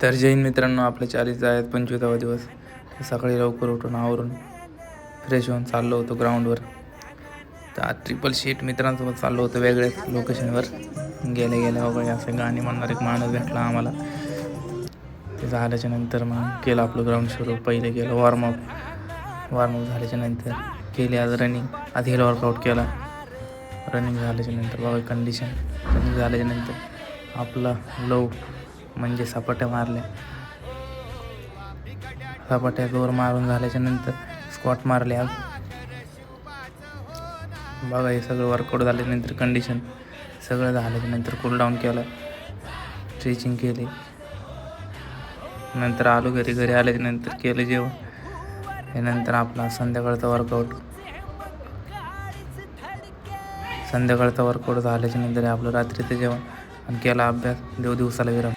तर जैन मित्रांनो, आपल्या 40 आहेत 25वा दिवस. तर सकाळी लवकर उठून आवरून फ्रेश होऊन चाललो होतो ग्राउंडवर. तर आज ट्रिपल शीट मित्रांसोबत चाललो होतो वेगळ्याच लोकेशनवर. गेल्या गेल्या वगैरे असं गाणी म्हणणार एक माणूस भेटला आम्हाला. ते झाल्याच्या नंतर मग केलं आपलं ग्राउंड सुरू. पहिले केलं वॉर्मअप झाल्याच्या नंतर केली आज रनिंग. आज हिल वर्कआउट केला. रनिंग झाल्याच्या नंतर बघा कंडिशन. रनिंग झाल्याच्या नंतर आपला लो म्हणजे सपाट्या मारल्या. सपाट्या जोर मारून झाल्याच्या नंतर स्क्वॉट मारले. आज बघा हे सगळं वर्कआउट झाल्यानंतर कंडिशन सगळं झाल्याच्यानंतर कूलडाऊन केलं, स्ट्रेचिंग केली. नंतर आलो घरी आल्याच्यानंतर केलं जेवण. त्यानंतर आपला संध्याकाळचा वर्कआउट झाल्याच्यानंतर आपलं रात्रीचं जेवण आणि केला अभ्यास. दिवसाला विराम.